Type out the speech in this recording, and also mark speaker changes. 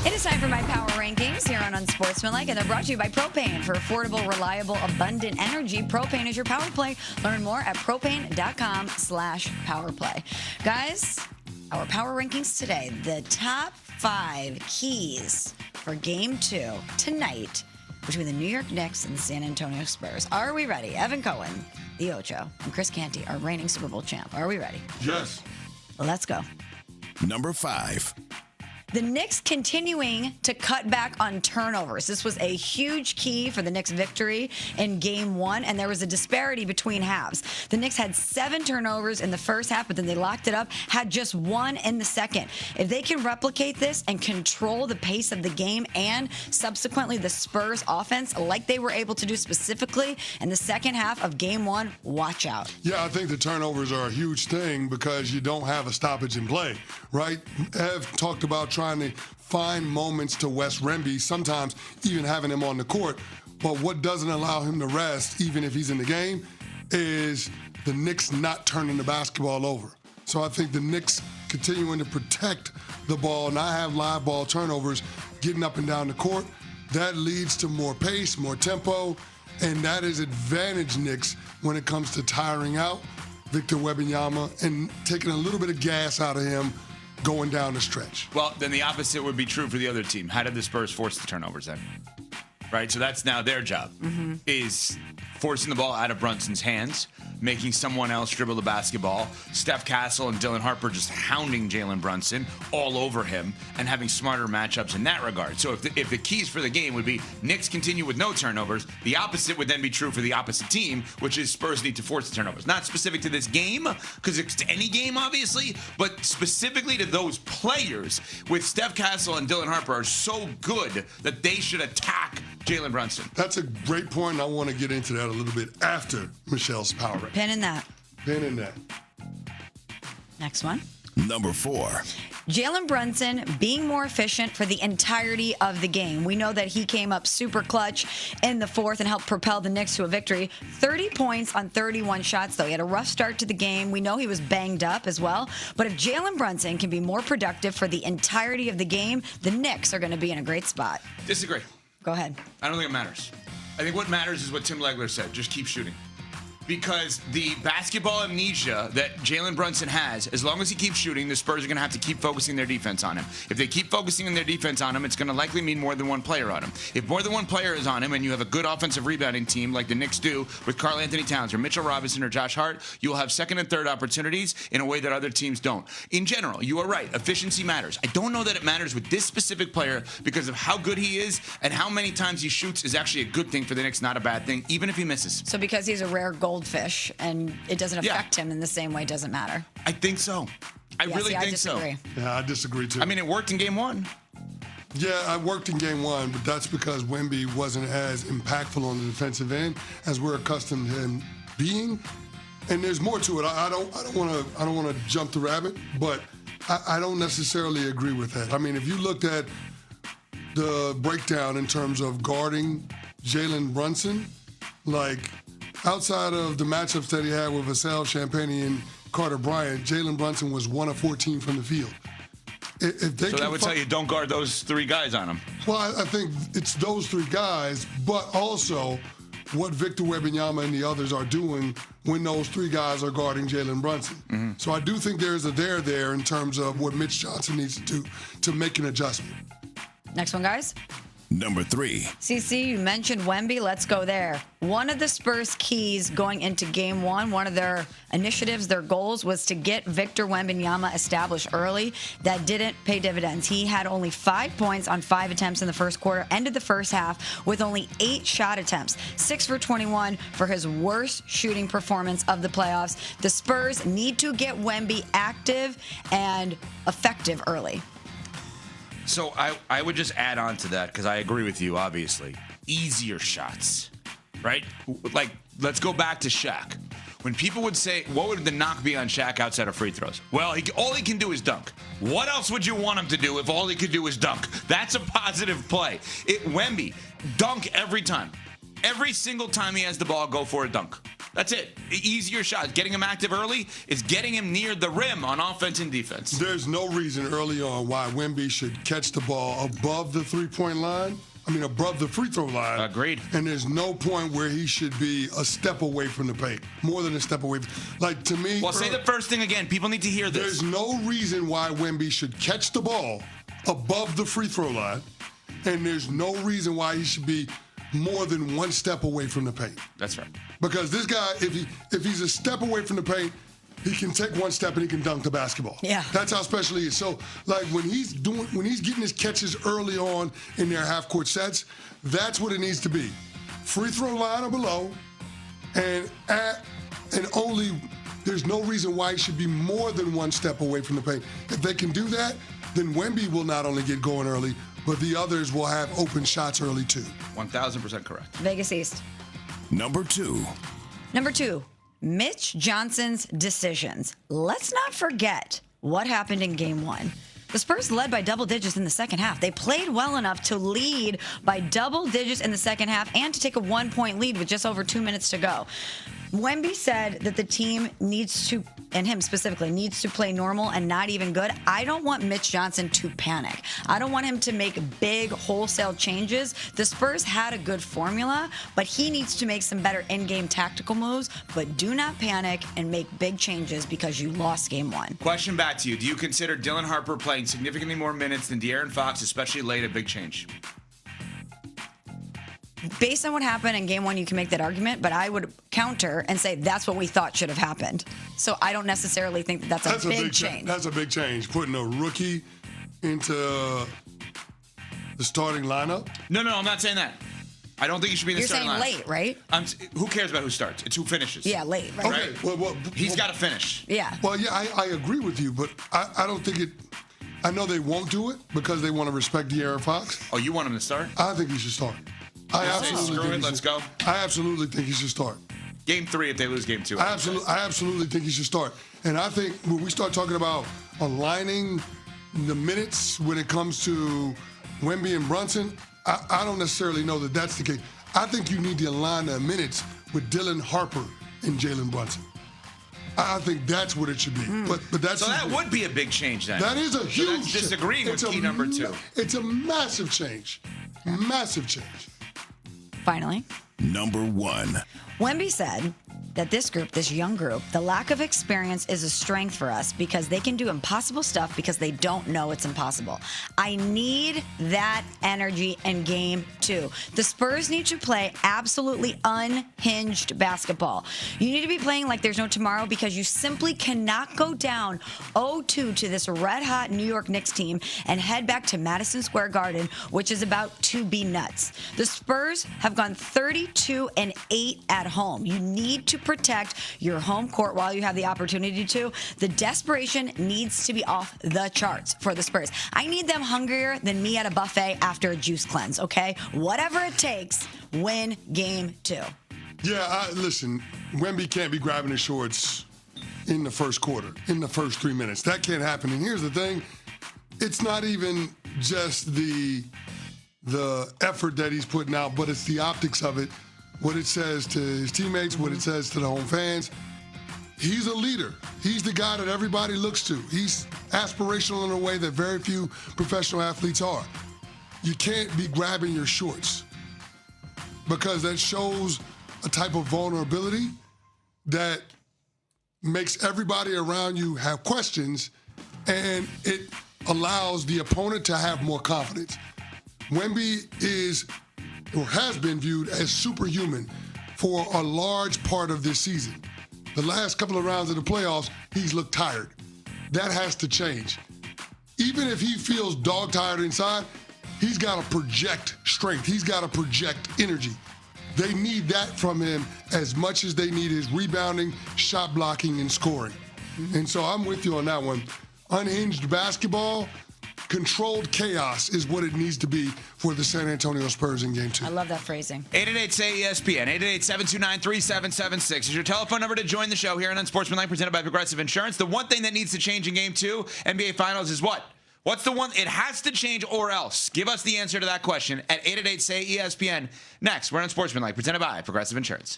Speaker 1: It is time for my power rankings here on Unsportsmanlike, and they're brought to you by Propane. For affordable, reliable, abundant energy, Propane is your power play. Learn more at propane.com/powerplay. Guys, our power rankings today, the top 5 keys for Game 2 tonight between the New York Knicks and the San Antonio Spurs. Are we ready? Evan Cohen, the Ocho, and Chris Canty, our reigning Super Bowl champ. Are we ready?
Speaker 2: Yes.
Speaker 1: Let's go.
Speaker 3: Number 5.
Speaker 1: The Knicks continuing to cut back on turnovers. This was a huge key for the Knicks' victory in Game 1, and there was a disparity between halves. The Knicks had 7 turnovers in the first half, but then they locked it up, had just 1 in the second. If they can replicate this and control the pace of the game and subsequently the Spurs offense like they were able to do specifically in the second half of Game 1, watch out.
Speaker 2: Yeah, I think the turnovers are a huge thing because you don't have a stoppage in play, right? Ev talked about trying to find moments to Wes Wemby, sometimes even having him on the court. But what doesn't allow him to rest, even if he's in the game, is the Knicks not turning the basketball over. So I think the Knicks continuing to protect the ball, not have live ball turnovers, getting up and down the court, that leads to more pace, more tempo, and that is advantage Knicks when it comes to tiring out Victor Wembanyama and taking a little bit of gas out of him going down the stretch.
Speaker 4: Well, then the opposite would be true for the other team. How did the Spurs force the turnovers then? Right? So that's now their job, is forcing the ball out of Brunson's hands, making someone else dribble the basketball. Steph Castle and Dylan Harper just hounding Jalen Brunson all over him and having smarter matchups in that regard. So if the keys for the game would be Knicks continue with no turnovers, the opposite would then be true for the opposite team, which is Spurs need to force the turnovers. Not specific to this game, because it's to any game, obviously, but specifically to those players with Steph Castle and Dylan Harper are so good that they should attack Jalen Brunson.
Speaker 2: That's a great point, and I want to get into that a little bit after Michelle's power ranking.
Speaker 1: Pin in that.
Speaker 2: Pin in that.
Speaker 1: Next one.
Speaker 3: Number 4.
Speaker 1: Jalen Brunson being more efficient for the entirety of the game. We know that he came up super clutch in the fourth and helped propel the Knicks to a victory. 30 points on 31 shots, though. He had a rough start to the game. We know he was banged up as well. But if Jalen Brunson can be more productive for the entirety of the game, the Knicks are going to be in a great spot.
Speaker 4: Disagree.
Speaker 1: Go ahead.
Speaker 4: I don't think it matters. I think what matters is what Tim Legler said. Just keep shooting. Because the basketball amnesia that Jalen Brunson has, as long as he keeps shooting, the Spurs are going to have to keep focusing their defense on him. If they keep focusing on their defense on him, it's going to likely mean more than one player on him. If more than one player is on him and you have a good offensive rebounding team like the Knicks do with Karl Anthony Towns or Mitchell Robinson or Josh Hart, you will have second and third opportunities in a way that other teams don't. In general, you are right. Efficiency matters. I don't know that it matters with this specific player because of how good he is and how many times he shoots is actually a good thing for the Knicks, not a bad thing, even if he misses.
Speaker 1: So because he's a rare goldfish and it doesn't affect him in the same way, doesn't matter.
Speaker 4: I think so. I really think so.
Speaker 2: Yeah, I disagree too.
Speaker 4: I mean, it worked in Game 1.
Speaker 2: Yeah, it worked in Game 1, but that's because Wemby wasn't as impactful on the defensive end as we're accustomed to him being. And there's more to it. I don't want to jump the rabbit, but I don't necessarily agree with that. I mean, if you looked at the breakdown in terms of guarding Jalen Brunson, like outside of the matchups that he had with Vassell Champagnie and Carter Bryant, Jalen Brunson was 1 of 14 from the field. If they
Speaker 4: so that would tell you don't guard those 3 guys on him.
Speaker 2: Well, I think it's those 3 guys, but also what Victor Wembanyama and the others are doing when those 3 guys are guarding Jalen Brunson. So I do think there's a there in terms of what Mitch Johnson needs to do to make an adjustment.
Speaker 1: Next one, guys.
Speaker 3: Number 3.
Speaker 1: CC, you mentioned Wemby. Let's go there. One of the Spurs' keys going into Game 1, one of their initiatives, their goals, was to get Victor Wembanyama established early. That didn't pay dividends. He had only 5 points on 5 attempts in the first quarter, ended the first half with only 8 shot attempts, 6 for 21 for his worst shooting performance of the playoffs. The Spurs need to get Wemby active and effective early.
Speaker 4: So I would just add on to that because I agree with you, obviously. Easier shots, right? Like, let's go back to Shaq. When people would say, what would the knock be on Shaq outside of free throws? Well, all he can do is dunk. What else would you want him to do if all he could do is dunk? That's a positive play. Wemby, dunk every time. Every single time he has the ball, go for a dunk. That's it. Easier shots. Getting him active early is getting him near the rim on offense and defense.
Speaker 2: There's no reason early on why Wemby should catch the ball above the three-point line. Above the free throw line.
Speaker 4: Agreed.
Speaker 2: And there's no point where he should be a step away from the paint. More than a step away. Like, to me...
Speaker 4: Well, say the first thing again. People need to hear this.
Speaker 2: There's no reason why Wemby should catch the ball above the free throw line. And there's no reason why he should be more than one step away from the paint.
Speaker 4: That's right.
Speaker 2: Because this guy, if he's a step away from the paint, he can take one step and he can dunk the basketball.
Speaker 1: Yeah.
Speaker 2: That's how special he is. So, like, when he's getting his catches early on in their half-court sets, that's what it needs to be. Free throw line or below, and only there's no reason why he should be more than one step away from the paint. If they can do that, then Wemby will not only get going early, but the others will have open shots early too.
Speaker 4: 1,000% correct.
Speaker 1: Vegas East.
Speaker 3: Number 2.
Speaker 1: Number 2, Mitch Johnson's decisions. Let's not forget what happened in Game 1. The Spurs led by double digits in the second half. They played well enough to lead by double digits in the second half and to take a 1-point lead with just over 2 minutes to go. Wemby said that the team needs to, and him specifically, needs to play normal and not even good. I don't want Mitch Johnson to panic. I don't want him to make big wholesale changes. The Spurs had a good formula, but he needs to make some better in-game tactical moves. But do not panic and make big changes because you lost Game 1.
Speaker 4: Question back to you. Do you consider Dylan Harper playing significantly more minutes than De'Aaron Fox, especially late, a big change?
Speaker 1: Based on what happened in Game 1, you can make that argument, but I would counter and say that's what we thought should have happened. So I don't necessarily think that that's a big change.
Speaker 2: That's a big change. Putting a rookie into the starting lineup.
Speaker 4: No, I'm not saying that. I don't think he should be in the
Speaker 1: You're
Speaker 4: starting
Speaker 1: saying
Speaker 4: lineup.
Speaker 1: late, right?
Speaker 4: Who cares about who starts? It's who finishes.
Speaker 1: Yeah, late. Right?
Speaker 2: Okay. Well,
Speaker 4: He's got to finish.
Speaker 1: Yeah.
Speaker 2: Well, yeah, I agree with you, but I don't think it. I know they won't do it because they want to respect De'Aaron Fox.
Speaker 4: Oh, you want him to start?
Speaker 2: I think he should start. I absolutely think he should start.
Speaker 4: Game 3 if they lose Game 2.
Speaker 2: I absolutely think he should start. And I think when we start talking about aligning the minutes when it comes to Wemby and Brunson, I don't necessarily know that that's the case. I think you need to align the minutes with Dylan Harper and Jalen Brunson. I think that's what it should be. But that's
Speaker 4: so that would be a big change then.
Speaker 2: That is a huge.
Speaker 4: So that's disagreeing with key number 2.
Speaker 2: It's a massive change. Massive change.
Speaker 1: Finally.
Speaker 3: Number 1.
Speaker 1: Wemby said that this young group, the lack of experience is a strength for us because they can do impossible stuff because they don't know it's impossible. I need that energy in Game 2. The Spurs need to play absolutely unhinged basketball. You need to be playing like there's no tomorrow because you simply cannot go down 0-2 to this red-hot New York Knicks team and head back to Madison Square Garden, which is about to be nuts. The Spurs have gone 32-8 at home. You need to protect your home court while you have the opportunity to. The desperation needs to be off the charts for the Spurs. I need them hungrier than me at a buffet after a juice cleanse, okay? Whatever it takes, win Game 2.
Speaker 2: Yeah, listen, Wemby can't be grabbing his shorts in the first quarter, in the first 3 minutes. That can't happen. And here's the thing. It's not even just the effort that he's putting out, but it's the optics of it. What it says to his teammates, what it says to the home fans. He's a leader. He's the guy that everybody looks to. He's aspirational in a way that very few professional athletes are. You can't be grabbing your shorts because that shows a type of vulnerability that makes everybody around you have questions, and it allows the opponent to have more confidence. Wemby is or has been viewed as superhuman for a large part of this season. The last couple of rounds of the playoffs, he's looked tired. That has to change. Even if he feels dog-tired inside, he's got to project strength. He's got to project energy. They need that from him as much as they need his rebounding, shot blocking, and scoring. And so I'm with you on that one. Unhinged basketball, controlled chaos is what it needs to be for the San Antonio Spurs in Game 2.
Speaker 1: I love that phrasing.
Speaker 4: 888-SAY-ESPN, 888-729-3776 is your telephone number to join the show here on Unsportsmanlike, presented by Progressive Insurance. The one thing that needs to change in Game 2, NBA Finals, is what? What's the one? It has to change or else. Give us the answer to that question at 888-SAY-ESPN. Next, we're on Unsportsmanlike, presented by Progressive Insurance.